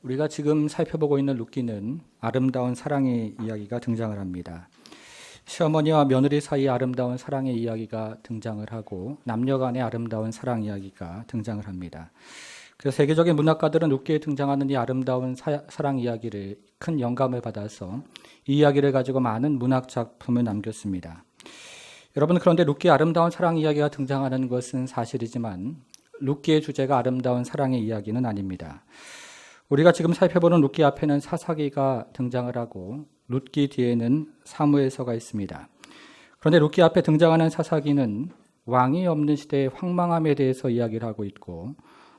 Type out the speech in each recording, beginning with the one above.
우리가 지금 살펴보고 있는 룻기는 아름다운 사랑의 이야기가 등장을 합니다. 시어머니와 며느리 사이의 아름다운 사랑의 이야기가 등장을 하고 남녀 간의 아름다운 사랑 이야기가 등장을 합니다. 그래서 세계적인 문학가들은 룻기에 등장하는 이 아름다운 사랑 이야기를 큰 영감을 받아서 이 이야기를 가지고 많은 문학 작품을 남겼습니다. 여러분, 그런데 룻기의 아름다운 사랑 이야기가 등장하는 것은 사실이지만 룻기의 주제가 아름다운 사랑의 이야기는 아닙니다. 우리가 지금 살펴보는 룻기 앞에는 사사기가 등장을 하고 룻기 뒤에는 사무엘서가 있습니다. 그런데 룻기 앞에 등장하는 사사기는 왕이 없는 시대의 황망함에 대해서 이야기를 하고 있고,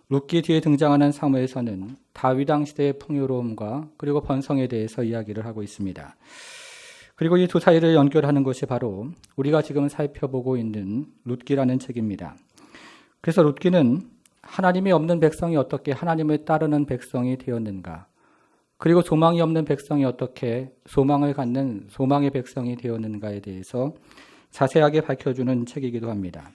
룻기 뒤에 등장하는 사무엘서는 다윗 왕 시대의 풍요로움과 그리고 번성에 대해서 이야기를 하고 있습니다. 그리고 이 두 사이를 연결하는 것이 바로 우리가 지금 살펴보고 있는 룻기라는 책입니다. 그래서 룻기는 하나님이 없는 백성이 어떻게 하나님을 따르는 백성이 되었는가, 그리고 소망이 없는 백성이 어떻게 소망을 갖는 소망의 백성이 되었는가에 대해서 자세하게 밝혀주는 책이기도 합니다.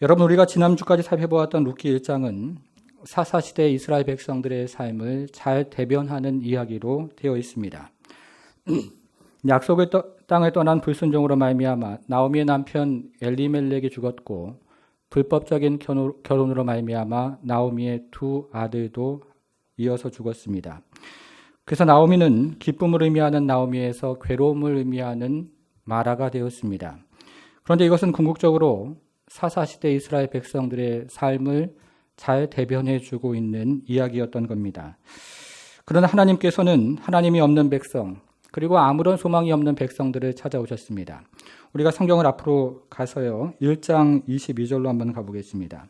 여러분, 우리가 지난주까지 살펴보았던 룻기 1장은 사사시대 이스라엘 백성들의 삶을 잘 대변하는 이야기로 되어 있습니다. 약속의 땅을 떠난 불순종으로 말미암아 나오미의 남편 엘리멜렉이 죽었고, 불법적인 결혼으로 말미암아 나오미의 두 아들도 이어서 죽었습니다. 그래서 나오미는 기쁨을 의미하는 나오미에서 괴로움을 의미하는 마라가 되었습니다. 그런데 이것은 궁극적으로 사사시대 이스라엘 백성들의 삶을 잘 대변해주고 있는 이야기였던 겁니다. 그러나 하나님께서는 하나님이 없는 백성, 그리고 아무런 소망이 없는 백성들을 찾아오셨습니다. 우리가 성경을 앞으로 가서요, 1장 22절로 한번 가보겠습니다.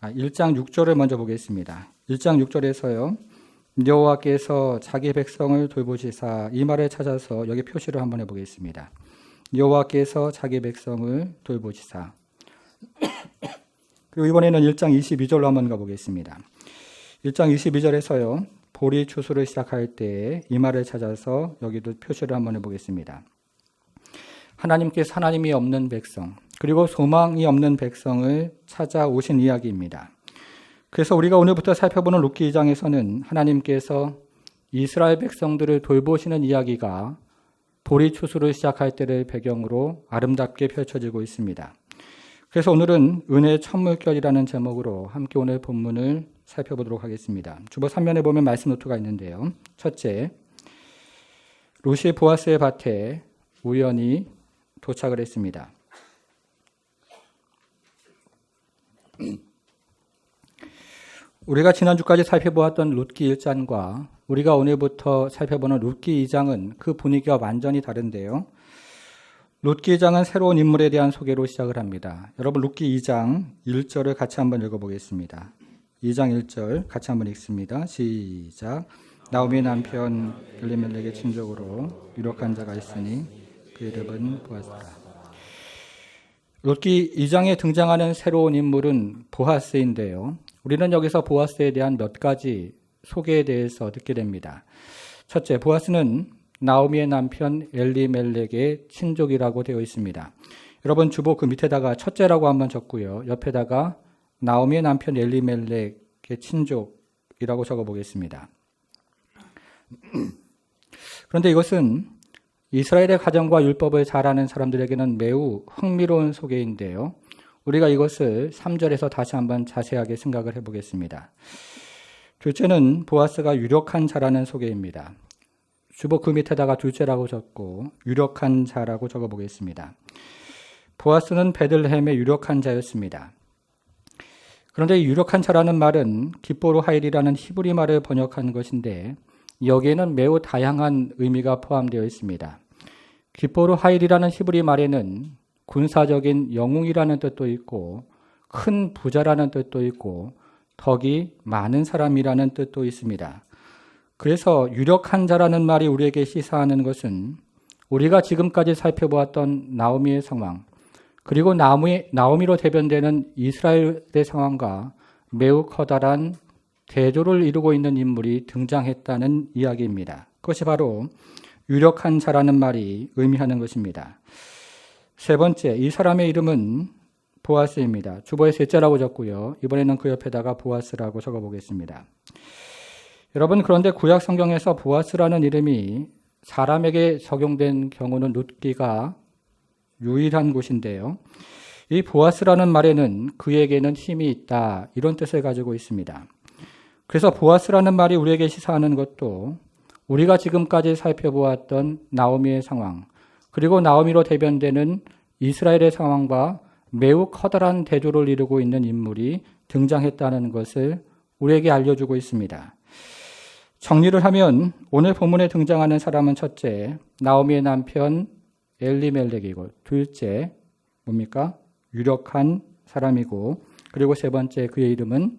1장 6절을 먼저 보겠습니다. 1장 6절에서요, 여호와께서 자기 백성을 돌보시사, 이 말을 찾아서 여기 표시를 한번 해보겠습니다. 여호와께서 자기 백성을 돌보시사. 그리고 이번에는 1장 22절로 한번 가보겠습니다. 1장 22절에서요, 보리 추수를 시작할 때 이 말을 찾아서 여기도 표시를 한번 해보겠습니다. 하나님께서 하나님이 없는 백성, 그리고 소망이 없는 백성을 찾아오신 이야기입니다. 그래서 우리가 오늘부터 살펴보는 룻기 2장에서는 하나님께서 이스라엘 백성들을 돌보시는 이야기가 보리 추수를 시작할 때를 배경으로 아름답게 펼쳐지고 있습니다. 그래서 오늘은 은혜의 첫물결이라는 제목으로 함께 오늘 본문을 살펴보도록 하겠습니다. 주보 3면에 보면 말씀 노트가 있는데요. 첫째, 룻이 보아스의 밭에 우연히 도착을 했습니다. 우리가 지난주까지 살펴보았던 룻기 1장과 우리가 오늘부터 살펴보는 룻기 2장은 그 분위기가 완전히 다른데요. 룻기 2장은 새로운 인물에 대한 소개로 시작을 합니다. 여러분, 룻기 2장 1절을 같이 한번 읽어보겠습니다. 2장 1절 같이 한번 읽습니다. 시작. 나오미의 남편 엘리멜렉의 친족으로 유력한 자가 있으니 그 이름은 보아스라. 룻기 2장에 등장하는 새로운 인물은 보아스인데요. 우리는 여기서 보아스에 대한 몇 가지 소개에 대해서 듣게 됩니다. 첫째, 보아스는 나오미의 남편 엘리멜렉의 친족이라고 되어 있습니다. 여러분, 주보 그 밑에다가 첫째라고 한번 적고요. 옆에다가 나오미의 남편 엘리멜렉의 친족이라고 적어보겠습니다. 그런데 이것은 이스라엘의 가정과 율법을 잘 아는 사람들에게는 매우 흥미로운 소개인데요. 우리가 이것을 3절에서 다시 한번 자세하게 생각을 해보겠습니다. 둘째는 보아스가 유력한 자라는 소개입니다. 주보 그 밑에다가 둘째라고 적고 유력한 자라고 적어보겠습니다. 보아스는 베들레헴의 유력한 자였습니다. 그런데 이 유력한 자라는 말은 기뽀로 하일이라는 히브리 말을 번역한 것인데 여기에는 매우 다양한 의미가 포함되어 있습니다. 기뽀로 하일이라는 히브리 말에는 군사적인 영웅이라는 뜻도 있고 큰 부자라는 뜻도 있고 덕이 많은 사람이라는 뜻도 있습니다. 그래서 유력한 자라는 말이 우리에게 시사하는 것은 우리가 지금까지 살펴보았던 나오미의 상황, 그리고 나오미로 대변되는 이스라엘의 상황과 매우 커다란 대조를 이루고 있는 인물이 등장했다는 이야기입니다. 그것이 바로 유력한 자라는 말이 의미하는 것입니다. 세 번째, 이 사람의 이름은 보아스입니다. 주보에 셋째라고 적고요. 이번에는 그 옆에다가 보아스라고 적어보겠습니다. 여러분, 그런데 구약 성경에서 보아스라는 이름이 사람에게 적용된 경우는 룻기가 유일한 곳인데요. 이 보아스라는 말에는 그에게는 힘이 있다, 이런 뜻을 가지고 있습니다. 그래서 보아스라는 말이 우리에게 시사하는 것도 우리가 지금까지 살펴보았던 나오미의 상황, 그리고 나오미로 대변되는 이스라엘의 상황과 매우 커다란 대조를 이루고 있는 인물이 등장했다는 것을 우리에게 알려주고 있습니다. 정리를 하면 오늘 본문에 등장하는 사람은 첫째, 나오미의 남편 엘리멜렉이고, 둘째, 뭡니까? 유력한 사람이고, 그리고 세 번째, 그의 이름은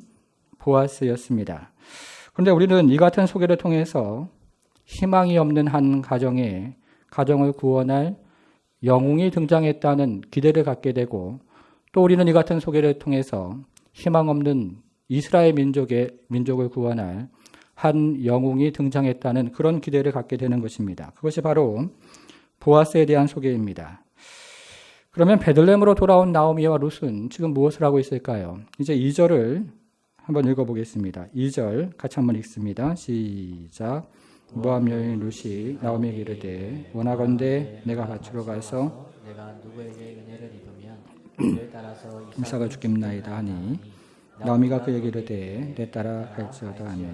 보아스였습니다. 그런데 우리는 이 같은 소개를 통해서 희망이 없는 한 가정을 구원할 영웅이 등장했다는 기대를 갖게 되고, 또 우리는 이 같은 소개를 통해서 희망 없는 이스라엘 민족을 구원할 한 영웅이 등장했다는 그런 기대를 갖게 되는 것입니다. 그것이 바로 보아스에 대한 소개입니다. 그러면 베들레헴으로 돌아온 나오미와 룻은 지금 무엇을 하고 있을까요? 이제 2절을 한번 읽어보겠습니다. 2절 같이 한번 읽습니다. 시작. 모압 여인 룻이 나오미에게 이르되 원하건대 내가 밭으로 가서 내가 누구에게 은혜를 입으면 그를 따라서 이삭을 죽겠나이다 하니 나오미가 그에게 이르되 내 따라 갈지어다 하며.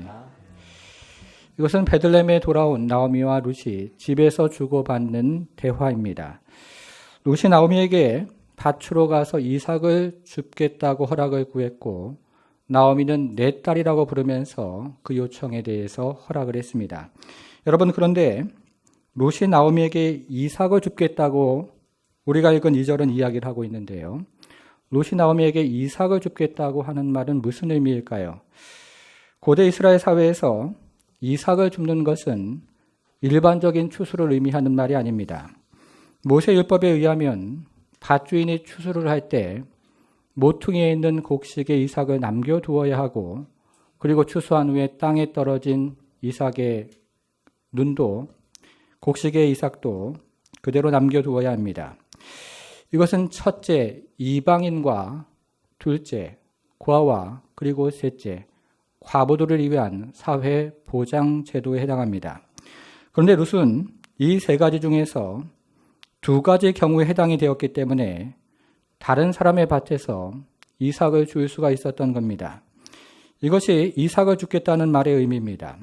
이것은 베들레헴에 돌아온 나오미와 룻이 집에서 주고받는 대화입니다. 룻이 나오미에게 밭으로 가서 이삭을 줍겠다고 허락을 구했고, 나오미는 내 딸이라고 부르면서 그 요청에 대해서 허락을 했습니다. 여러분, 그런데 룻이 나오미에게 이삭을 줍겠다고 우리가 읽은 2절은 이야기를 하고 있는데요. 룻이 나오미에게 이삭을 줍겠다고 하는 말은 무슨 의미일까요? 고대 이스라엘 사회에서 이삭을 줍는 것은 일반적인 추수를 의미하는 말이 아닙니다. 모세 율법에 의하면 밭주인이 추수를 할 때 모퉁이에 있는 곡식의 이삭을 남겨두어야 하고, 그리고 추수한 후에 땅에 떨어진 이삭의 눈도, 곡식의 이삭도 그대로 남겨두어야 합니다. 이것은 첫째, 이방인과 둘째, 고아와 그리고 셋째, 과부들을 위한 사회 보장 제도에 해당합니다. 그런데 룻은 이 세 가지 중에서 두 가지 경우에 해당이 되었기 때문에 다른 사람의 밭에서 이삭을 줄 수가 있었던 겁니다. 이것이 이삭을 줍겠다는 말의 의미입니다.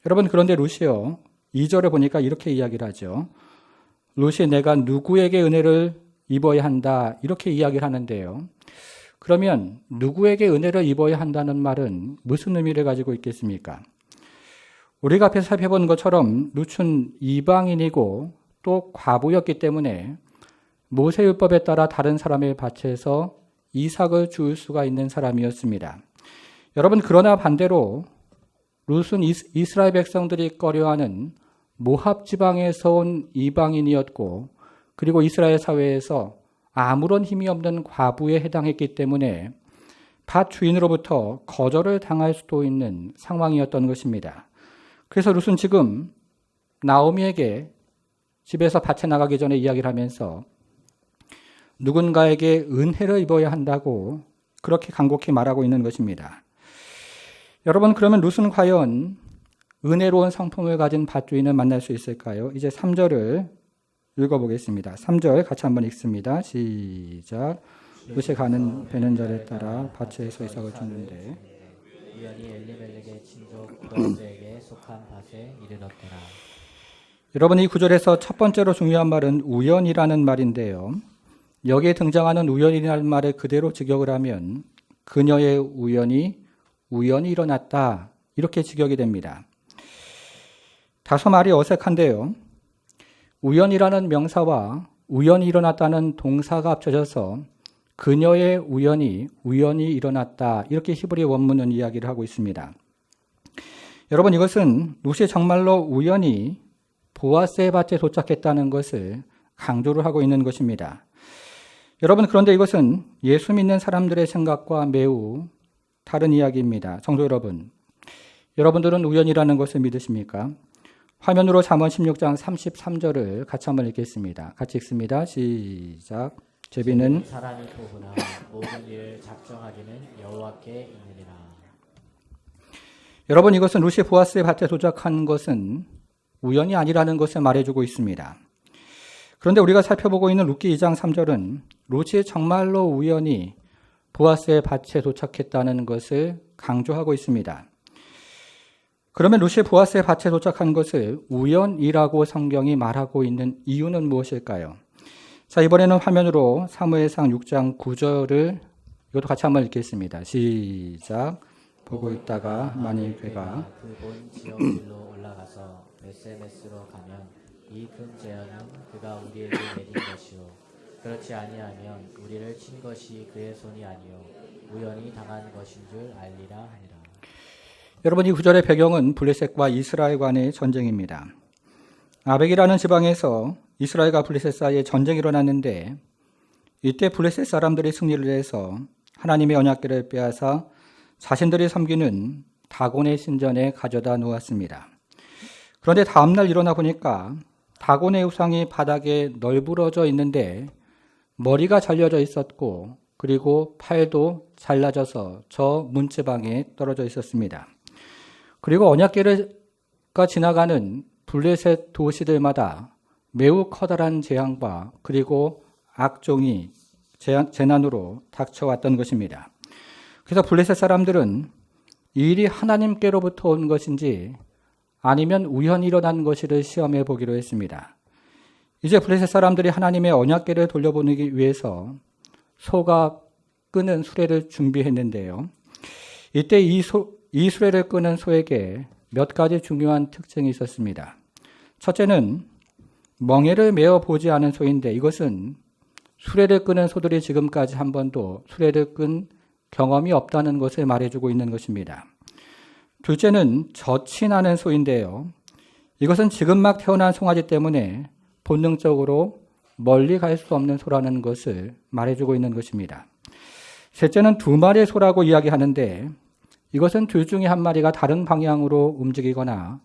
여러분, 그런데 룻이요, 2절에 보니까 이렇게 이야기를 하죠. 룻이 내가 누구에게 은혜를 입어야 한다, 이렇게 이야기를 하는데요. 그러면 누구에게 은혜를 입어야 한다는 말은 무슨 의미를 가지고 있겠습니까? 우리가 앞에서 살펴본 것처럼 룻은 이방인이고 또 과부였기 때문에 모세율법에 따라 다른 사람의 밭에서 이삭을 줄 수가 있는 사람이었습니다. 여러분, 그러나 반대로 룻은 이스라엘 백성들이 꺼려하는 모압 지방에서 온 이방인이었고, 그리고 이스라엘 사회에서 아무런 힘이 없는 과부에 해당했기 때문에 밭 주인으로부터 거절을 당할 수도 있는 상황이었던 것입니다. 그래서 룻은 지금 나오미에게 집에서 밭에 나가기 전에 이야기를 하면서 누군가에게 은혜를 입어야 한다고 그렇게 간곡히 말하고 있는 것입니다. 여러분, 그러면 룻은 과연 은혜로운 성품을 가진 밭주인을 만날 수 있을까요? 이제 3절을 읽어보겠습니다. 3절 같이 한번 읽습니다. 시작. 룻이 가는 베는 자를 따라 밭에서 이삭을 주는데 우연히 엘리멜렉의 친족 보아스에게 속한 밭에 이르렀더라. 여러분, 이 구절에서 첫 번째로 중요한 말은 우연이라는 말인데요. 여기에 등장하는 우연이라는 말을 그대로 직역을 하면 그녀의 우연이 일어났다, 이렇게 직역이 됩니다. 다소 말이 어색한데요. 우연이라는 명사와 우연이 일어났다는 동사가 합쳐져서 그녀의 우연이 일어났다, 이렇게 히브리 원문은 이야기를 하고 있습니다. 여러분, 이것은 룻이 정말로 우연히 보아스의 밭에 도착했다는 것을 강조를 하고 있는 것입니다. 여러분, 그런데 이것은 예수 믿는 사람들의 생각과 매우 다른 이야기입니다. 성도 여러분, 여러분들은 우연이라는 것을 믿으십니까? 화면으로 잠언 16장 33절을 같이 한번 읽겠습니다. 같이 읽습니다. 시작. 제비는 사람이 도구나 모든 일을 작정하기는 여호와께 있느니라. 여러분, 이것은 룻이 보아스의 밭에 도착한 것은 우연이 아니라는 것을 말해주고 있습니다. 그런데 우리가 살펴보고 있는 룻기 2장 3절은 룻이 정말로 우연히 보아스의 밭에 도착했다는 것을 강조하고 있습니다. 그러면 룻이 보아스의 밭에 도착한 것을 우연이라고 성경이 말하고 있는 이유는 무엇일까요? 자, 이번에는 화면으로 사무엘상 6장 9절을 이것도 같이 한번 읽겠습니다. 시작. 보고 있다가 만일 그가 그 본 지역길로 올라가서 베세메스로 가면 이 큰 재앙은 그가 우리에게 내린 것이요 그렇지 아니하면 우리를 친 것이 그의 손이 아니요 우연히 당한 것인 줄 알리라 하니라. 여러분, 이 구절의 배경은 블레셋과 이스라엘 간의 전쟁입니다. 아벡이라는 지방에서 이스라엘과 블레셋 사이에 전쟁이 일어났는데 이때 블레셋 사람들이 승리를 해서 하나님의 언약궤를 빼앗아 자신들이 섬기는 다곤의 신전에 가져다 놓았습니다. 그런데 다음날 일어나 보니까 다곤의 우상이 바닥에 널브러져 있는데 머리가 잘려져 있었고 그리고 팔도 잘라져서 저 문지방에 떨어져 있었습니다. 그리고 언약궤가 지나가는 블레셋 도시들마다 매우 커다란 재앙과 그리고 악종이 재난으로 닥쳐왔던 것입니다. 그래서 블레셋 사람들은 이 일이 하나님께로부터 온 것인지 아니면 우연히 일어난 것이를 시험해 보기로 했습니다. 이제 블레셋 사람들이 하나님의 언약궤를 돌려보내기 위해서 소가 끄는 수레를 준비했는데요. 이때 이 수레를 끄는 소에게 몇 가지 중요한 특징이 있었습니다. 첫째는 멍에를 메어 보지 않은 소인데 이것은 수레를 끄는 소들이 지금까지 한 번도 수레를 끈 경험이 없다는 것을 말해주고 있는 것입니다. 둘째는 젖이 나는 소인데요. 이것은 지금 막 태어난 송아지 때문에 본능적으로 멀리 갈 수 없는 소라는 것을 말해주고 있는 것입니다. 셋째는 두 마리의 소라고 이야기하는데 이것은 둘 중에 한 마리가 다른 방향으로 움직이거나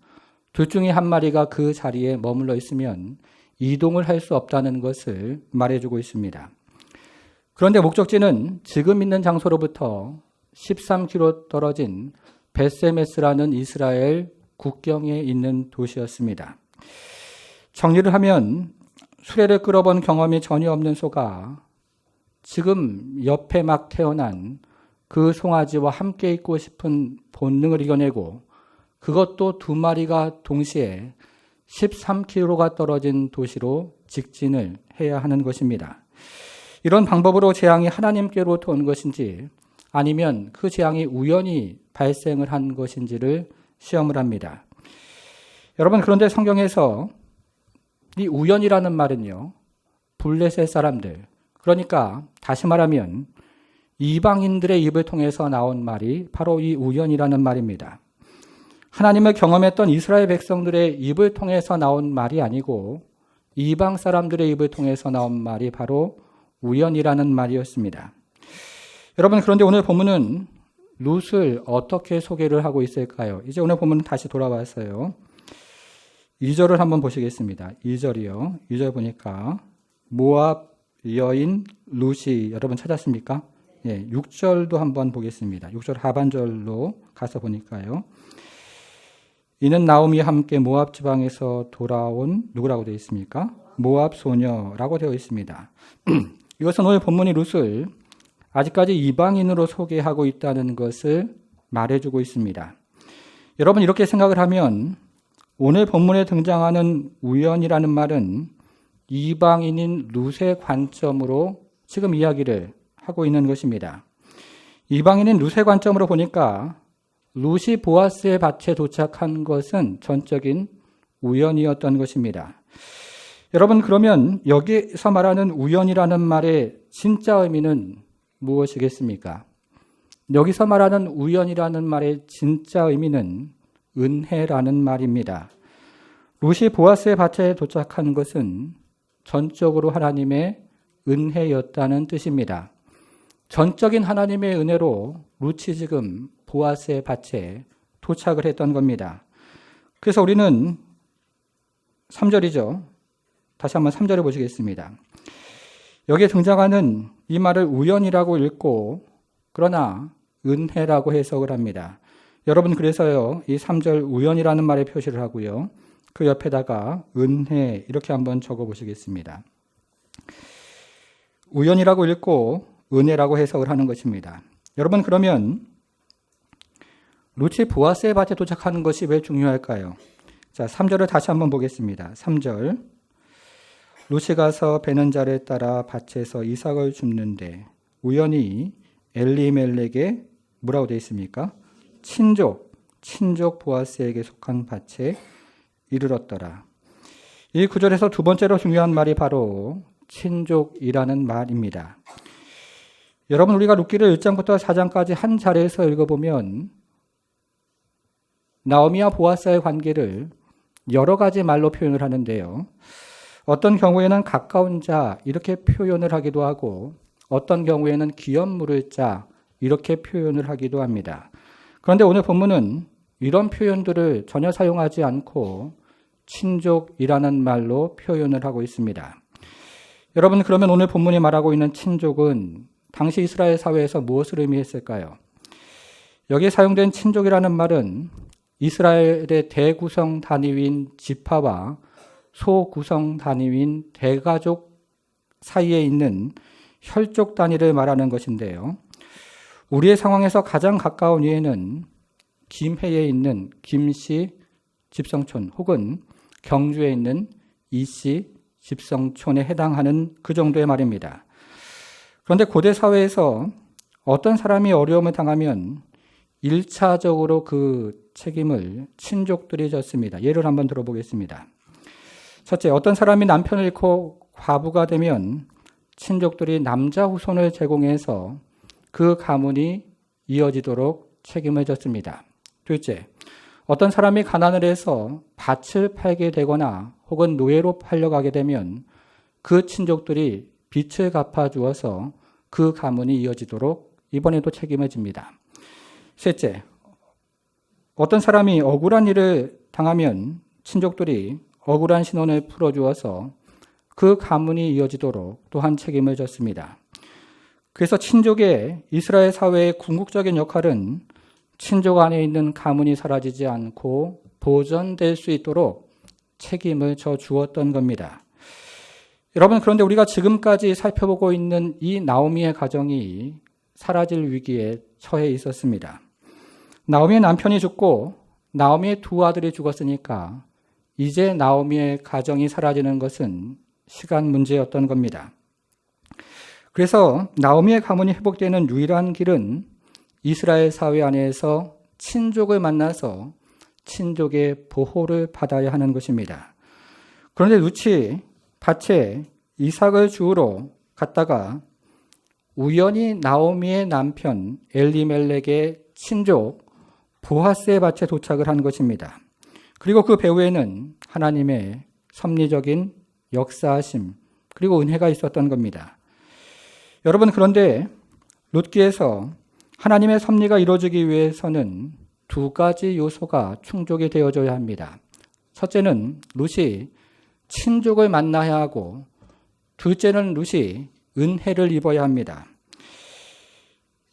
둘 중에 한 마리가 그 자리에 머물러 있으면 이동을 할 수 없다는 것을 말해주고 있습니다. 그런데 목적지는 지금 있는 장소로부터 13km 떨어진 베세메스라는 이스라엘 국경에 있는 도시였습니다. 정리를 하면 수레를 끌어본 경험이 전혀 없는 소가 지금 옆에 막 태어난 그 송아지와 함께 있고 싶은 본능을 이겨내고 그것도 두 마리가 동시에 13km가 떨어진 도시로 직진을 해야 하는 것입니다. 이런 방법으로 재앙이 하나님께로부터 온 것인지 아니면 그 재앙이 우연히 발생을 한 것인지를 시험을 합니다. 여러분, 그런데 성경에서 이 우연이라는 말은요, 블레셋 사람들, 그러니까 다시 말하면 이방인들의 입을 통해서 나온 말이 바로 이 우연이라는 말입니다. 하나님을 경험했던 이스라엘 백성들의 입을 통해서 나온 말이 아니고 이방 사람들의 입을 통해서 나온 말이 바로 우연이라는 말이었습니다. 여러분, 그런데 오늘 본문은 룻을 어떻게 소개를 하고 있을까요? 이제 오늘 본문은 다시 돌아왔어요. 2절을 한번 보시겠습니다. 2절이요. 2절 보니까 모압 여인 룻이 여러분 찾았습니까? 예, 6절도 한번 보겠습니다. 6절 하반절로 가서 보니까요. 이는 나오미와 함께 모압 지방에서 돌아온 누구라고 되어 있습니까? 모압 소녀라고 되어 있습니다. 이것은 오늘 본문이 룻을 아직까지 이방인으로 소개하고 있다는 것을 말해주고 있습니다. 여러분, 이렇게 생각을 하면 오늘 본문에 등장하는 우연이라는 말은 이방인인 룻의 관점으로 지금 이야기를 하고 있는 것입니다. 이방인인 룻의 관점으로 보니까 룻이 보아스의 밭에 도착한 것은 전적인 우연이었던 것입니다. 여러분, 그러면 여기서 말하는 우연이라는 말의 진짜 의미는 무엇이겠습니까? 여기서 말하는 우연이라는 말의 진짜 의미는 은혜라는 말입니다. 룻이 보아스의 밭에 도착한 것은 전적으로 하나님의 은혜였다는 뜻입니다. 전적인 하나님의 은혜로 룻이 지금 보아스의 밭에 도착을 했던 겁니다. 그래서 우리는 3절이죠. 다시 한번 3절을 보시겠습니다. 여기에 등장하는 이 말을 우연이라고 읽고 그러나 은혜라고 해석을 합니다. 여러분 그래서요, 이 3절 우연이라는 말에 표시를 하고요. 그 옆에다가 은혜 이렇게 한번 적어 보시겠습니다. 우연이라고 읽고 은혜라고 해석을 하는 것입니다. 여러분 그러면 룻이 보아스의 밭에 도착하는 것이 왜 중요할까요? 자, 3절을 다시 한번 보겠습니다. 3절. 룻이 가서 베는 자를 따라 밭에서 이삭을 줍는데 우연히 엘리멜렉의 뭐라고 되어 있습니까? 친족 보아스에게 속한 밭에 이르렀더라. 이 구절에서 두 번째로 중요한 말이 바로 친족이라는 말입니다. 여러분 우리가 룻기를 1장부터 4장까지 한 자리에서 읽어보면 나오미와 보아스의 관계를 여러 가지 말로 표현을 하는데요. 어떤 경우에는 가까운 자 이렇게 표현을 하기도 하고 어떤 경우에는 기업 물을 자 이렇게 표현을 하기도 합니다. 그런데 오늘 본문은 이런 표현들을 전혀 사용하지 않고 친족이라는 말로 표현을 하고 있습니다. 여러분 그러면 오늘 본문이 말하고 있는 친족은 당시 이스라엘 사회에서 무엇을 의미했을까요? 여기에 사용된 친족이라는 말은 이스라엘의 대구성 단위인 지파와 소구성 단위인 대가족 사이에 있는 혈족 단위를 말하는 것인데요. 우리의 상황에서 가장 가까운 예는 김해에 있는 김씨 집성촌 혹은 경주에 있는 이씨 집성촌에 해당하는 그 정도의 말입니다. 그런데 고대 사회에서 어떤 사람이 어려움을 당하면 1차적으로 그 책임을 친족들이 졌습니다. 예를 한번 들어보겠습니다. 첫째, 어떤 사람이 남편을 잃고 과부가 되면 친족들이 남자 후손을 제공해서 그 가문이 이어지도록 책임을 졌습니다. 둘째, 어떤 사람이 가난을 해서 밭을 팔게 되거나 혹은 노예로 팔려가게 되면 그 친족들이 빚을 갚아주어서 그 가문이 이어지도록 이번에도 책임을 집니다. 셋째, 어떤 사람이 억울한 일을 당하면 친족들이 억울한 신원을 풀어주어서 그 가문이 이어지도록 또한 책임을 졌습니다. 그래서 친족의 이스라엘 사회의 궁극적인 역할은 친족 안에 있는 가문이 사라지지 않고 보존될 수 있도록 책임을 져 주었던 겁니다. 여러분 그런데 우리가 지금까지 살펴보고 있는 이 나오미의 가정이 사라질 위기에 처해 있었습니다. 나오미의 남편이 죽고 나오미의 두 아들이 죽었으니까 이제 나오미의 가정이 사라지는 것은 시간 문제였던 겁니다. 그래서 나오미의 가문이 회복되는 유일한 길은 이스라엘 사회 안에서 친족을 만나서 친족의 보호를 받아야 하는 것입니다. 그런데 룻이 밭에 이삭을 주우러 갔다가 우연히 나오미의 남편 엘리멜렉의 친족 보아스의 밭에 도착을 한 것입니다. 그리고 그 배후에는 하나님의 섭리적인 역사하심 그리고 은혜가 있었던 겁니다. 여러분 그런데 룻기에서 하나님의 섭리가 이루어지기 위해서는 두 가지 요소가 충족이 되어져야 합니다. 첫째는 룻이 친족을 만나야 하고 둘째는 룻이 은혜를 입어야 합니다.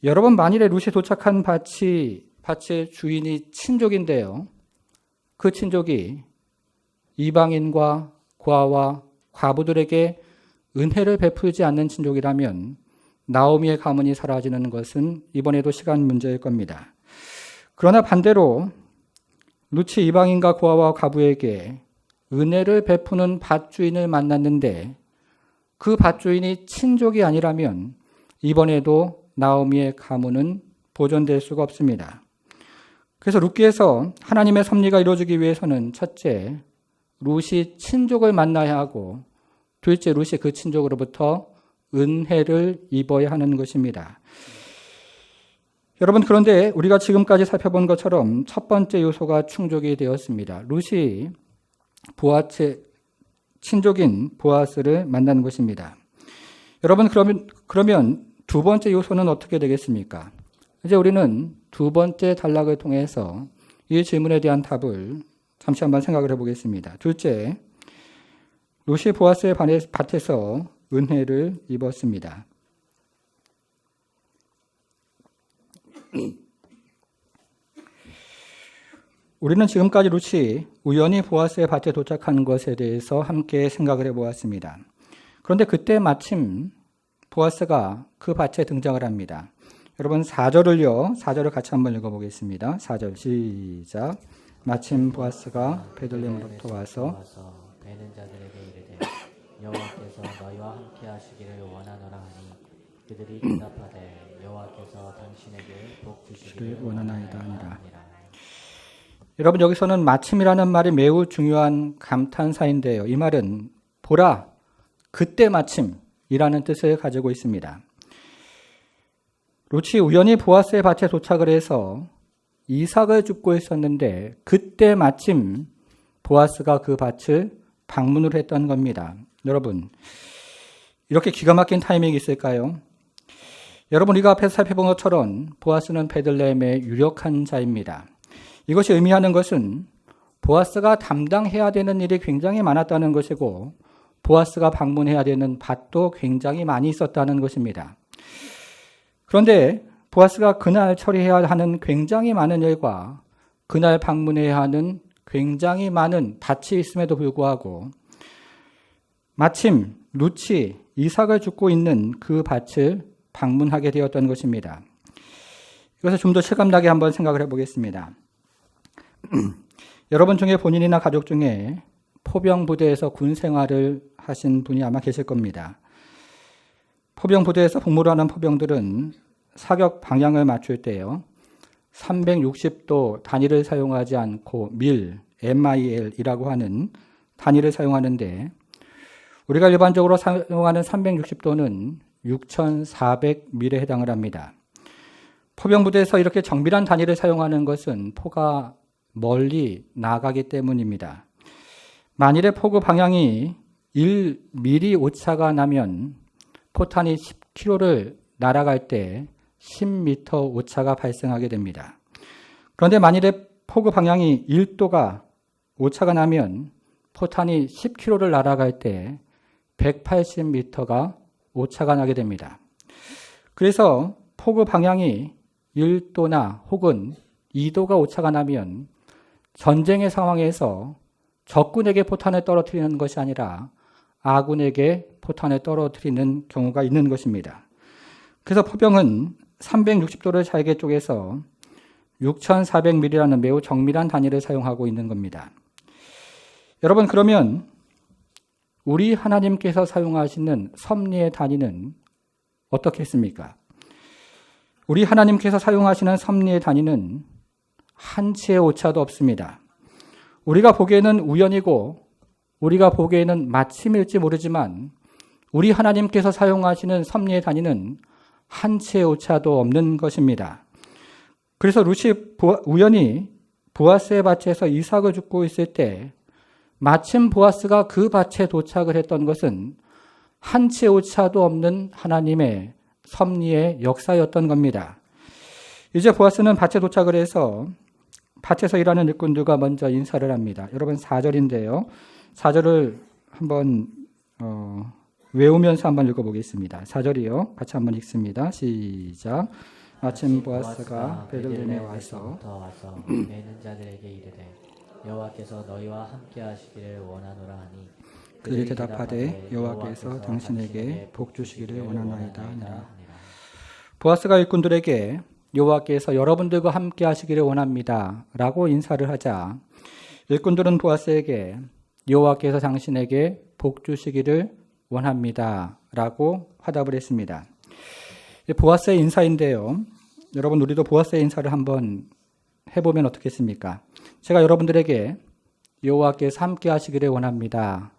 여러분 만일에 룻이 도착한 밭의 주인이 친족인데요. 그 친족이 이방인과 고아와 과부들에게 은혜를 베풀지 않는 친족이라면 나오미의 가문이 사라지는 것은 이번에도 시간 문제일 겁니다. 그러나 반대로 룻이 이방인과 고아와 과부에게 은혜를 베푸는 밭주인을 만났는데 그 밭주인이 친족이 아니라면 이번에도 나오미의 가문은 보존될 수가 없습니다. 그래서 룻기에서 하나님의 섭리가 이루어지기 위해서는 첫째, 룻이 친족을 만나야 하고 둘째, 룻이 그 친족으로부터 은혜를 입어야 하는 것입니다. 여러분 그런데 우리가 지금까지 살펴본 것처럼 첫 번째 요소가 충족이 되었습니다. 룻이 친족인 보아스를 만나는 것입니다. 여러분 그러면 두 번째 요소는 어떻게 되겠습니까? 이제 우리는 두 번째 단락을 통해서 이 질문에 대한 답을 잠시 한번 생각을 해보겠습니다. 둘째, 룻이 보아스의 밭에서 은혜를 입었습니다. 우리는 지금까지 룻이 우연히 보아스의 밭에 도착한 것에 대해서 함께 생각을 해보았습니다. 그런데 그때 마침 보아스가 그 밭에 등장을 합니다. 여러분 4절을 같이 한번 읽어보겠습니다. 4절 시작. 마침 보아스가 베들레헴으로부터 와서 베는 자들에게 이르되 여호와께서 너희와 함께 하시기를 원하노라 하니 그들이 대답하되 여호와께서 당신에게 복 주시기를 원하나이다 하니라. 원하나이다. 여러분 여기서는 마침이라는 말이 매우 중요한 감탄사인데요. 이 말은 보라, 그때 마침이라는 뜻을 가지고 있습니다. 룻이 우연히 보아스의 밭에 도착을 해서 이삭을 줍고 있었는데 그때 마침 보아스가 그 밭을 방문을 했던 겁니다. 여러분, 이렇게 기가 막힌 타이밍이 있을까요? 여러분, 우리가 앞에서 살펴본 것처럼 보아스는 베들레헴의 유력한 자입니다. 이것이 의미하는 것은 보아스가 담당해야 되는 일이 굉장히 많았다는 것이고 보아스가 방문해야 되는 밭도 굉장히 많이 있었다는 것입니다. 그런데 보아스가 그날 처리해야 하는 굉장히 많은 일과 그날 방문해야 하는 굉장히 많은 밭이 있음에도 불구하고 마침 룻이 이삭을 줍고 있는 그 밭을 방문하게 되었던 것입니다. 이것을 좀 더 실감나게 한번 생각을 해보겠습니다. 여러분 중에 본인이나 가족 중에 포병부대에서 군 생활을 하신 분이 아마 계실 겁니다. 포병부대에서 복무를 하는 포병들은 사격 방향을 맞출 때요, 360도 단위를 사용하지 않고 MIL이라고 하는 단위를 사용하는데 우리가 일반적으로 사용하는 360도는 6,400밀에 해당을 합니다. 포병부대에서 이렇게 정밀한 단위를 사용하는 것은 포가 멀리 나가기 때문입니다. 만일에 포구 방향이 1mm 오차가 나면 포탄이 10km를 날아갈 때 10m 오차가 발생하게 됩니다. 그런데 만일에 포구 방향이 1도가 오차가 나면 포탄이 10km를 날아갈 때 180m가 오차가 나게 됩니다. 그래서 포구 방향이 1도나 혹은 2도가 오차가 나면 전쟁의 상황에서 적군에게 포탄을 떨어뜨리는 것이 아니라 아군에게 포탄을 떨어뜨리는 경우가 있는 것입니다. 그래서 포병은 360도를 잘게 쪼개서 6,400mm라는 매우 정밀한 단위를 사용하고 있는 겁니다. 여러분, 그러면 우리 하나님께서 사용하시는 섭리의 단위는 어떻겠습니까? 우리 하나님께서 사용하시는 섭리의 단위는 한치의 오차도 없습니다. 우리가 보기에는 우연이고 우리가 보기에는 마침일지 모르지만 우리 하나님께서 사용하시는 섭리의 단위는 한치의 오차도 없는 것입니다. 그래서 룻이 우연히 보아스의 밭에서 이삭을 줍고 있을 때 마침 보아스가 그 밭에 도착을 했던 것은 한치의 오차도 없는 하나님의 섭리의 역사였던 겁니다. 이제 보아스는 밭에 도착을 해서 밭에서 일하는 일꾼들과 먼저 인사를 합니다. 여러분 4절인데요. 4절을 한번 외우면서 한번 읽어보겠습니다. 4절이요. 같이 한번 읽습니다. 시작. 마침 보아스가 베들레헴에 와서 베는 자들에게 이르되 여호와께서 너희와 함께 하시기를 원하노라 하니 그들이 대답하되 여호와께서 당신에게 복 주시기를 원하나이다 하니라. 보아스가 일꾼들에게 여호와께서 여러분들과 함께 하시기를 원합니다 라고 인사를 하자 일꾼들은 보아스에게 여호와께서 당신에게 복 주시기를 원합니다 라고 화답을 했습니다. 보아스의 인사인데요. 여러분, 우리도 보아스의 인사를 한번 해보면 어떻겠습니까? 제가 여러분들에게 여호와께서 함께 하시기를 원합니다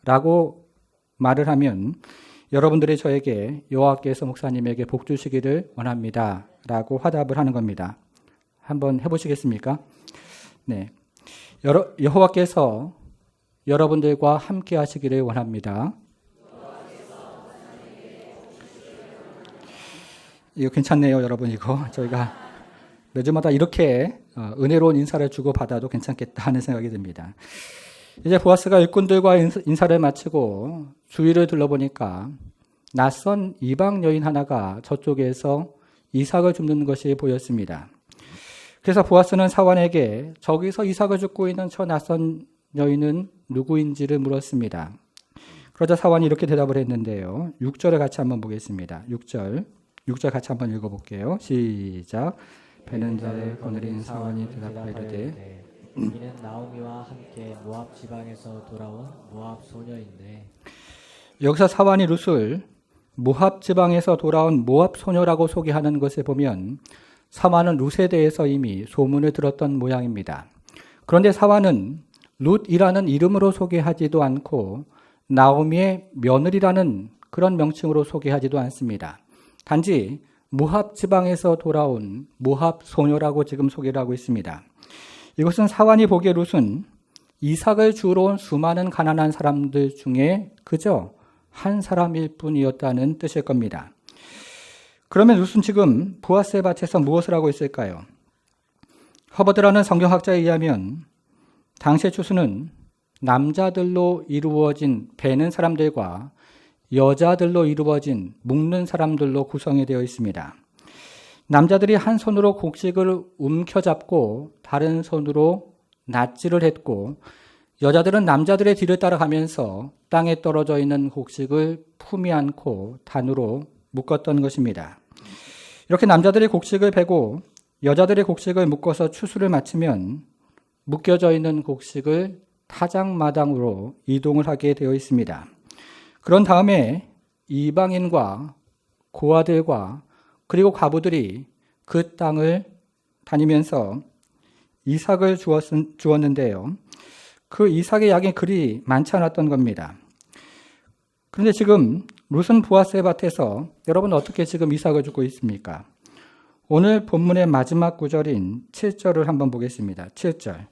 라고 말을 하면 여러분들이 저에게 여호와께서 목사님에게 복 주시기를 원합니다 라고 화답을 하는 겁니다. 한번 해보시겠습니까? 네, 여호와께서 여러분들과 함께 하시기를 원합니다. 이거 괜찮네요, 여러분. 이거 저희가 매주마다 이렇게 은혜로운 인사를 주고받아도 괜찮겠다 하는 생각이 듭니다. 이제 보아스가 일꾼들과 인사를 마치고 주위를 둘러보니까 낯선 이방 여인 하나가 저쪽에서 이삭을 줍는 것이 보였습니다. 그래서 보아스는 사환에게 저기서 이삭을 줍고 있는 저 낯선 여인은 누구인지를 물었습니다. 그러자 사환이 이렇게 대답을 했는데요. 6절을 같이 한번 보겠습니다. 6절 같이 한번 읽어볼게요. 시작. 배는 자를 거느린 사환이 대답하이르되 이는 나오미와 함께 모압 지방에서 돌아온 모압 소녀인데. 여기서 사환이 룻을 모압 지방에서 돌아온 모압 소녀라고 소개하는 것을 보면 사환은 룻에 대해서 이미 소문을 들었던 모양입니다. 그런데 사환은 룻이라는 이름으로 소개하지도 않고 나오미의 며느리라는 그런 명칭으로 소개하지도 않습니다. 단지 모압 지방에서 돌아온 모압 소녀라고 지금 소개를 하고 있습니다. 이것은 사환이 보기에 룻은 이삭을 주우러 온 수많은 가난한 사람들 중에 그저 한 사람일 뿐이었다는 뜻일 겁니다. 그러면 룻은 지금 보아스의 밭에서 무엇을 하고 있을까요? 허버드라는 성경학자에 의하면 당시의 추수는 남자들로 이루어진 베는 사람들과 여자들로 이루어진 묶는 사람들로 구성이 되어 있습니다. 남자들이 한 손으로 곡식을 움켜잡고 다른 손으로 낫지를 했고 여자들은 남자들의 뒤를 따라가면서 땅에 떨어져 있는 곡식을 품이 안고 단으로 묶었던 것입니다. 이렇게 남자들이 곡식을 베고 여자들이 곡식을 묶어서 추수를 마치면 묶여져 있는 곡식을 타작마당으로 이동을 하게 되어 있습니다. 그런 다음에 이방인과 고아들과 그리고 과부들이 그 땅을 다니면서 이삭을 주었는데요. 그 이삭의 양이 그리 많지 않았던 겁니다. 그런데 지금 룻은 보아스의 밭에서 여러분 어떻게 지금 이삭을 주고 있습니까? 오늘 본문의 마지막 구절인 7절을 한번 보겠습니다. 7절.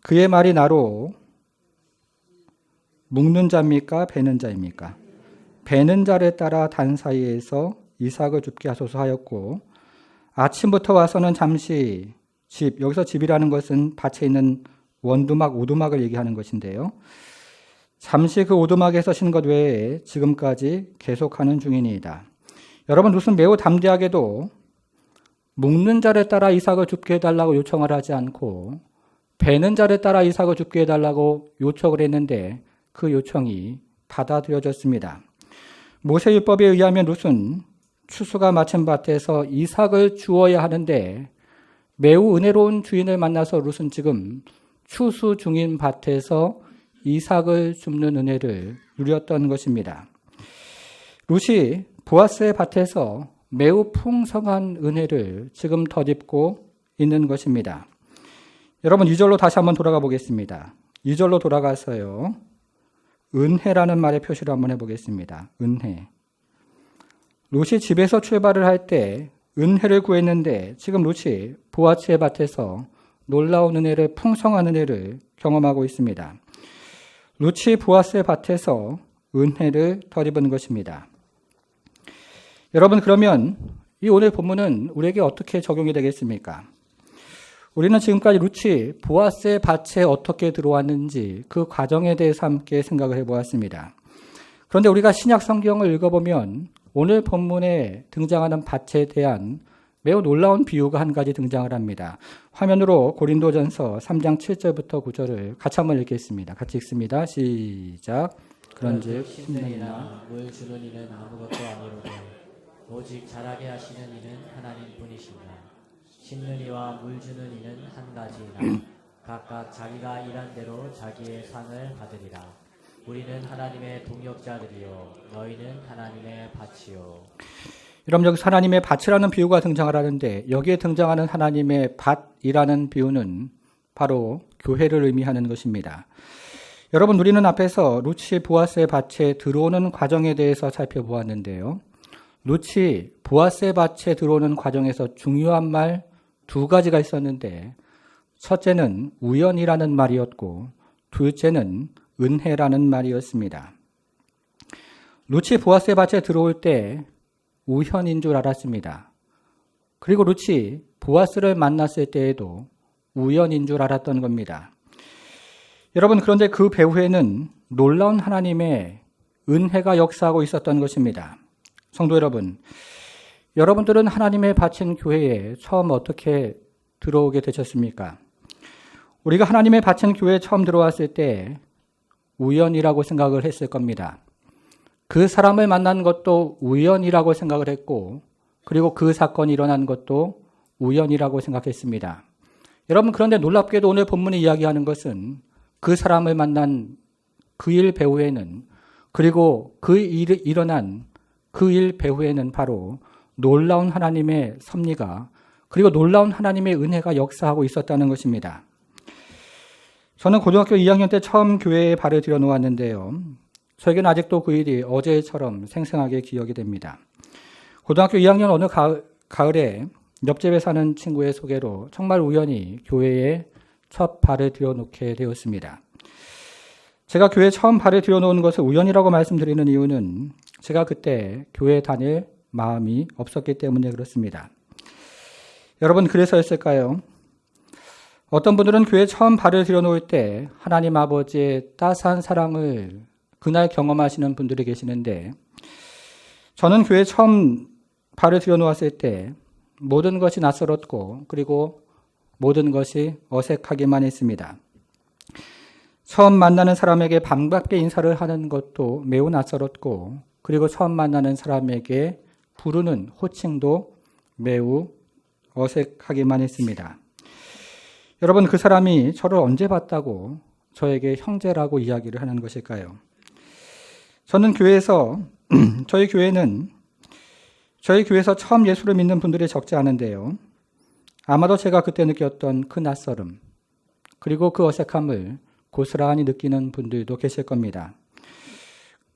그의 말이 나로 묶는 자입니까? 베는 자입니까? 베는 자를 따라 단 사이에서 이삭을 줍게 하소서 하였고 아침부터 와서는 잠시 여기서 집이라는 것은 밭에 있는 원두막, 오두막을 얘기하는 것인데요. 잠시 그 오두막에서 쉰 것 외에 지금까지 계속하는 중이니이다. 여러분, 룻은 매우 담대하게도 묶는 자를 따라 이삭을 줍게 해달라고 요청을 하지 않고 베는 자를 따라 이삭을 줍게 해달라고 요청을 했는데 그 요청이 받아들여졌습니다. 모세율법에 의하면 룻은 추수가 마친 밭에서 이삭을 주어야 하는데 매우 은혜로운 주인을 만나서 룻은 지금 추수 중인 밭에서 이삭을 줍는 은혜를 누렸던 것입니다. 룻이 보아스의 밭에서 매우 풍성한 은혜를 지금 덧입고 있는 것입니다. 여러분 2절로 다시 한번 돌아가 보겠습니다. 2절로 돌아가서요. 은혜라는 말의 표시를 한번 해보겠습니다. 은혜. 룻이 집에서 출발을 할 때 은혜를 구했는데 지금 룻이 보아스의 밭에서 놀라운 은혜를, 풍성한 은혜를 경험하고 있습니다. 룻이 보아스의 밭에서 은혜를 덧입은 것입니다. 여러분, 그러면 이 오늘 본문은 우리에게 어떻게 적용이 되겠습니까? 우리는 지금까지 룻이 보아스의 밭에 어떻게 들어왔는지 그 과정에 대해서 함께 생각을 해보았습니다. 그런데 우리가 신약 성경을 읽어보면 오늘 본문에 등장하는 밭에 대한 매우 놀라운 비유가 한 가지 등장을 합니다. 화면으로 고린도전서 3장 7절부터 9절을 같이 한번 읽겠습니다. 같이 읽습니다. 시작. 그런즉 심는 이나 물 주는 이는 아무것도 아니로되 오직 자라게 하시는 이는 하나님 뿐이시니라. 심는 이와 물 주는 이는 한 가지이나 각각 자기가 일한 대로 자기의 상을 받으리라. 우리는 하나님의 동역자들이요 너희는 하나님의 밭이요. 여러분, 여기 하나님의 밭이라는 비유가 등장을 하는데 여기에 등장하는 하나님의 밭이라는 비유는 바로 교회를 의미하는 것입니다. 여러분, 우리는 앞에서 룻이 보아스의 밭에 들어오는 과정에 대해서 살펴보았는데요. 룻이 보아스의 밭에 들어오는 과정에서 중요한 말 두 가지가 있었는데 첫째는 우연이라는 말이었고 둘째는 은혜라는 말이었습니다. 룻이 보아스의 밭에 들어올 때 우연인 줄 알았습니다. 그리고 룻이 보아스를 만났을 때에도 우연인 줄 알았던 겁니다. 여러분, 그런데 그 배후에는 놀라운 하나님의 은혜가 역사하고 있었던 것입니다. 성도 여러분, 여러분들은 하나님의 바친 교회에 처음 어떻게 들어오게 되셨습니까? 우리가 하나님의 바친 교회에 처음 들어왔을 때 우연이라고 생각을 했을 겁니다. 그 사람을 만난 것도 우연이라고 생각을 했고, 그리고 그 사건이 일어난 것도 우연이라고 생각했습니다. 여러분, 그런데 놀랍게도 오늘 본문이 이야기하는 것은 그 사람을 만난 그 일 배후에는, 그리고 그 일이 일어난 그 일 배후에는 바로 놀라운 하나님의 섭리가, 그리고 놀라운 하나님의 은혜가 역사하고 있었다는 것입니다. 저는 고등학교 2학년 때 처음 교회에 발을 들여놓았는데요. 저에게는 아직도 그 일이 어제처럼 생생하게 기억이 됩니다. 고등학교 2학년 어느 가을에 옆집에 사는 친구의 소개로 정말 우연히 교회에 첫 발을 들여놓게 되었습니다. 제가 교회에 처음 발을 들여놓은 것을 우연이라고 말씀드리는 이유는 제가 그때 교회에 다닐 마음이 없었기 때문에 그렇습니다. 여러분, 그래서였을까요? 어떤 분들은 교회에 처음 발을 들여놓을 때 하나님 아버지의 따스한 사랑을 그날 경험하시는 분들이 계시는데, 저는 교회에 처음 발을 들여놓았을 때 모든 것이 낯설었고, 그리고 모든 것이 어색하기만 했습니다. 처음 만나는 사람에게 반갑게 인사를 하는 것도 매우 낯설었고, 그리고 처음 만나는 사람에게 부르는 호칭도 매우 어색하기만 했습니다. 여러분, 그 사람이 저를 언제 봤다고 저에게 형제라고 이야기를 하는 것일까요? 저는 저희 교회에서 처음 예수를 믿는 분들이 적지 않은데요. 아마도 제가 그때 느꼈던 그 낯설음, 그리고 그 어색함을 고스란히 느끼는 분들도 계실 겁니다.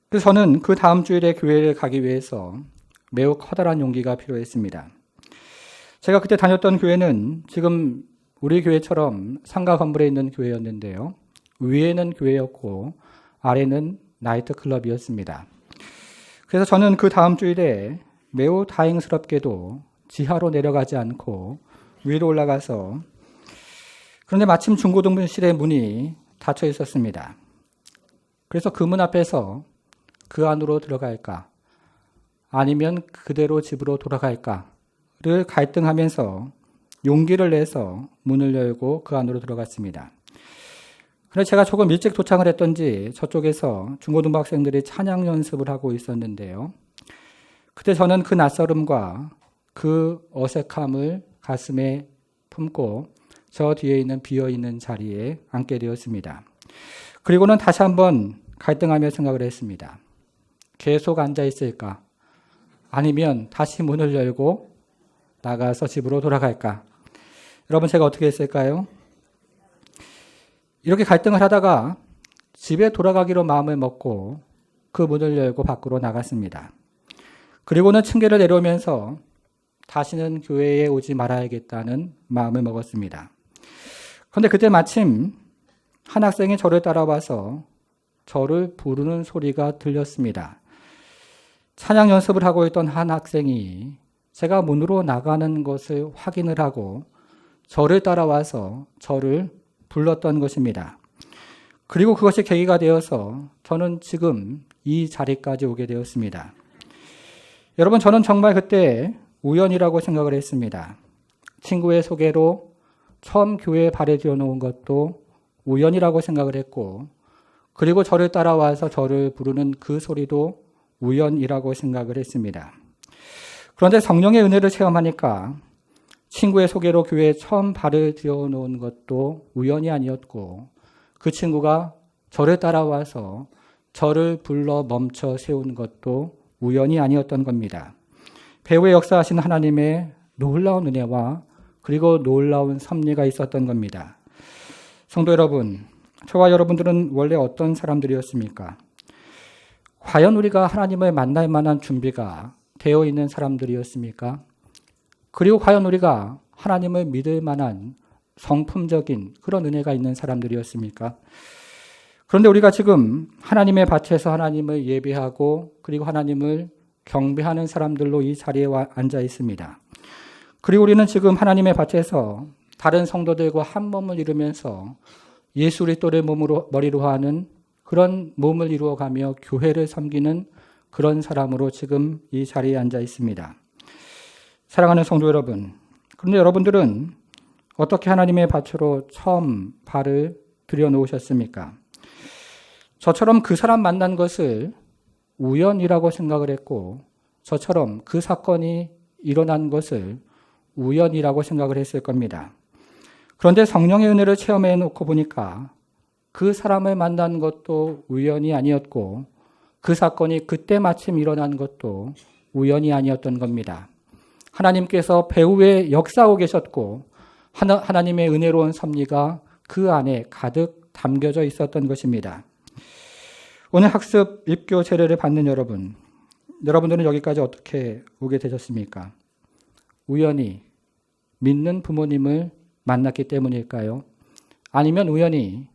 그래서 저는 그 다음 주일에 교회를 가기 위해서 매우 커다란 용기가 필요했습니다. 제가 그때 다녔던 교회는 지금 우리 교회처럼 상가 건물에 있는 교회였는데요. 위에는 교회였고 아래는 나이트클럽이었습니다. 그래서 저는 그 다음 주일에 매우 다행스럽게도 지하로 내려가지 않고 위로 올라가서, 그런데 마침 중고등부실의 문이 닫혀 있었습니다. 그래서 그 문 앞에서 그 안으로 들어갈까 아니면 그대로 집으로 돌아갈까를 갈등하면서 용기를 내서 문을 열고 그 안으로 들어갔습니다. 그래서 제가 조금 일찍 도착을 했던지 저쪽에서 중고등부 학생들이 찬양 연습을 하고 있었는데요. 그때 저는 그 낯설음과 그 어색함을 가슴에 품고 저 뒤에 있는 비어있는 자리에 앉게 되었습니다. 그리고는 다시 한번 갈등하며 생각을 했습니다. 계속 앉아 있을까? 아니면 다시 문을 열고 나가서 집으로 돌아갈까? 여러분, 제가 어떻게 했을까요? 이렇게 갈등을 하다가 집에 돌아가기로 마음을 먹고 그 문을 열고 밖으로 나갔습니다. 그리고는 층계를 내려오면서 다시는 교회에 오지 말아야겠다는 마음을 먹었습니다. 그런데 그때 마침 한 학생이 저를 따라와서 저를 부르는 소리가 들렸습니다. 찬양 연습을 하고 있던 한 학생이 제가 문으로 나가는 것을 확인을 하고 저를 따라와서 저를 불렀던 것입니다. 그리고 그것이 계기가 되어서 저는 지금 이 자리까지 오게 되었습니다. 여러분, 저는 정말 그때 우연이라고 생각을 했습니다. 친구의 소개로 처음 교회에 발을 들여놓은 것도 우연이라고 생각을 했고, 그리고 저를 따라와서 저를 부르는 그 소리도 우연이라고 생각을 했습니다. 그런데 성령의 은혜를 체험하니까 친구의 소개로 교회에 처음 발을 들여놓은 것도 우연이 아니었고, 그 친구가 저를 따라와서 저를 불러 멈춰 세운 것도 우연이 아니었던 겁니다. 배후에 역사하신 하나님의 놀라운 은혜와 그리고 놀라운 섭리가 있었던 겁니다. 성도 여러분, 저와 여러분들은 원래 어떤 사람들이었습니까? 과연 우리가 하나님을 만날 만한 준비가 되어 있는 사람들이었습니까? 그리고 과연 우리가 하나님을 믿을 만한 성품적인 그런 은혜가 있는 사람들이었습니까? 그런데 우리가 지금 하나님의 밭에서 하나님을 예배하고 그리고 하나님을 경배하는 사람들로 이 자리에 앉아 있습니다. 그리고 우리는 지금 하나님의 밭에서 다른 성도들과 한 몸을 이루면서 예수 그리스도를 머리로 하는 그런 몸을 이루어가며 교회를 섬기는 그런 사람으로 지금 이 자리에 앉아 있습니다. 사랑하는 성도 여러분, 그런데 여러분들은 어떻게 하나님의 밭으로 처음 발을 들여놓으셨습니까? 저처럼 그 사람 만난 것을 우연이라고 생각을 했고, 저처럼 그 사건이 일어난 것을 우연이라고 생각을 했을 겁니다. 그런데 성령의 은혜를 체험해 놓고 보니까 그 사람을 만난 것도 우연이 아니었고, 그 사건이 그때 마침 일어난 것도 우연이 아니었던 겁니다. 하나님께서 배후에 역사하고 계셨고, 하나님의 은혜로운 섭리가 그 안에 가득 담겨져 있었던 것입니다. 오늘 학습 입교 제례를 받는 여러분들은 여기까지 어떻게 오게 되셨습니까? 우연히 믿는 부모님을 만났기 때문일까요? 아니면 우연히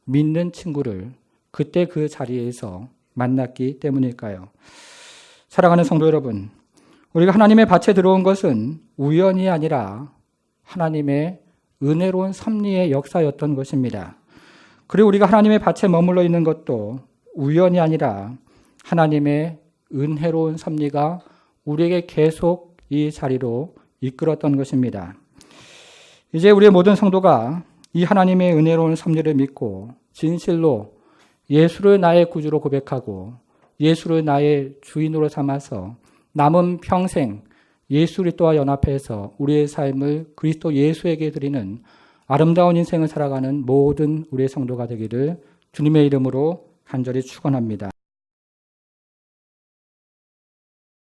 믿는 친구를 그때 그 자리에서 만났기 때문일까요? 사랑하는 성도 여러분, 우리가 하나님의 밭에 들어온 것은 우연이 아니라 하나님의 은혜로운 섭리의 역사였던 것입니다. 그리고 우리가 하나님의 밭에 머물러 있는 것도 우연이 아니라 하나님의 은혜로운 섭리가 우리에게 계속 이 자리로 이끌었던 것입니다. 이제 우리의 모든 성도가 이 하나님의 은혜로운 섭리를 믿고 진실로 예수를 나의 구주로 고백하고 예수를 나의 주인으로 삼아서 남은 평생 예수 그리스도와 연합해서 우리의 삶을 그리스도 예수에게 드리는 아름다운 인생을 살아가는 모든 우리의 성도가 되기를 주님의 이름으로 간절히 축원합니다.